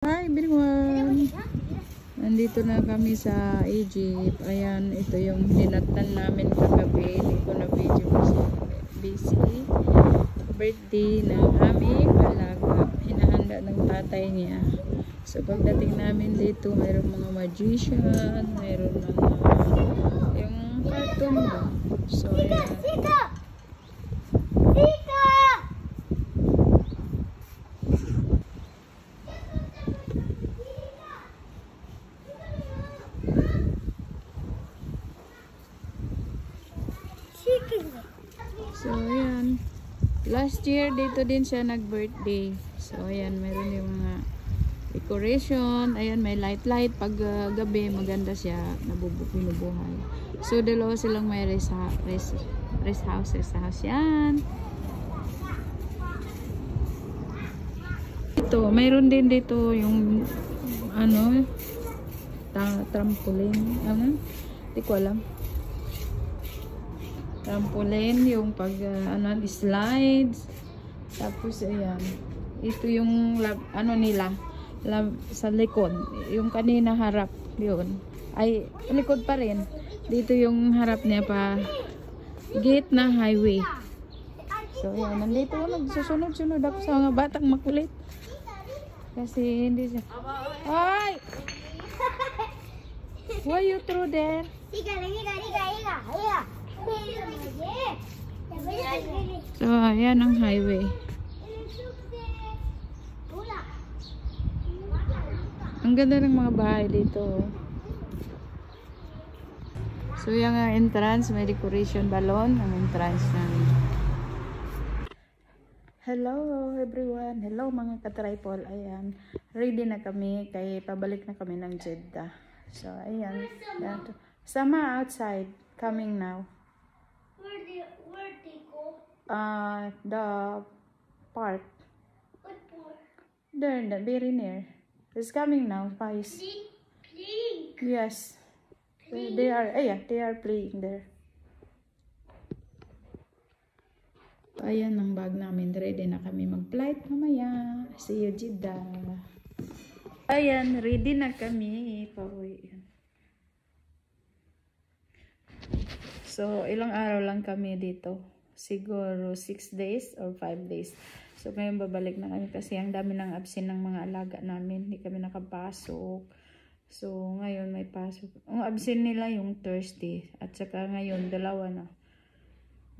Hi everyone! Nandito na kami sa Egypt. Ayan, ito yung dinatan namin kagabi. Hindi ko na video kasi busy. Birthday ng aming alaga. Hinahanda ng tatay niya. So pagdating namin dito, mayroong mga magician, mayroong mga yung cartoon ba. So ayan. So, ayan. Last year, dito din siya nag-birthday. So, ayan. Meron yung mga decoration. Ayan, may light-light. Pag gabi, maganda siya. Binubuhay. So, dalawa silang may rest house. Yan. Ito, mayroon din dito yung ano, trampoline. Ano? Hindi ko alam. Trampoline, yung pag slides. Tapos ayan, ito yung ano nila sa likod, yung kanina harap yun ay likod pa rin, dito yung harap niya pa gate na highway. So ayan, nandito nagsusunod-sunod ako sa mga batang makulit kasi hindi siya. Ay! Why you throw there? So, ayan ang highway. Ang ganda ng mga bahay dito. So, yung entrance, may decoration balloon. Ang entrance namin. Hello everyone. Hello mga katripol. Ayan. Ready na kami. Kaya pabalik na kami ng Jeddah. So, ayan. Sama outside. Coming now. Where they go? The park. What for? There, very near. It's coming now, guys. Playing. Yes. They are playing there. Ayan ang bag namin. Ready na kami mag-flight mamaya. See you, Jeddah. Ayan, ready na kami. Pauwi. So, ilang araw lang kami dito. Siguro 6 days or 5 days. So, ngayon babalik na kami kasi ang dami ng absent ng mga alaga namin. Hindi kami nakapasok. So, ngayon may pasok. Ang absent nila yung Thursday. At saka ngayon, dalawa na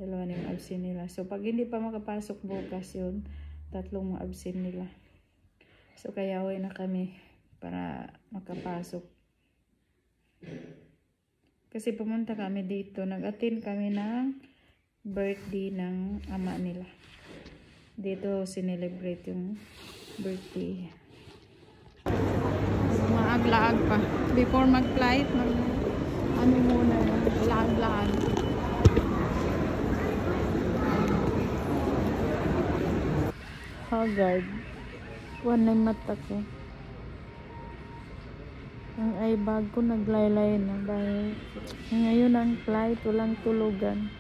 yung absent nila. So, pag hindi pa makapasok bukas yun, 3 mga absent nila. So, kaya uwi na kami para makapasok. Kasi pumunta kami dito, nag-attend kami ng birthday ng ama nila. Dito sinelebrate yung birthday. Maaglaag pa. Before mag-flight, ano muna, laag-laag. Haggard. One na mata ko. Ang eyebag ko naglaylay na dahil ngayon ang flight, walang tulugan.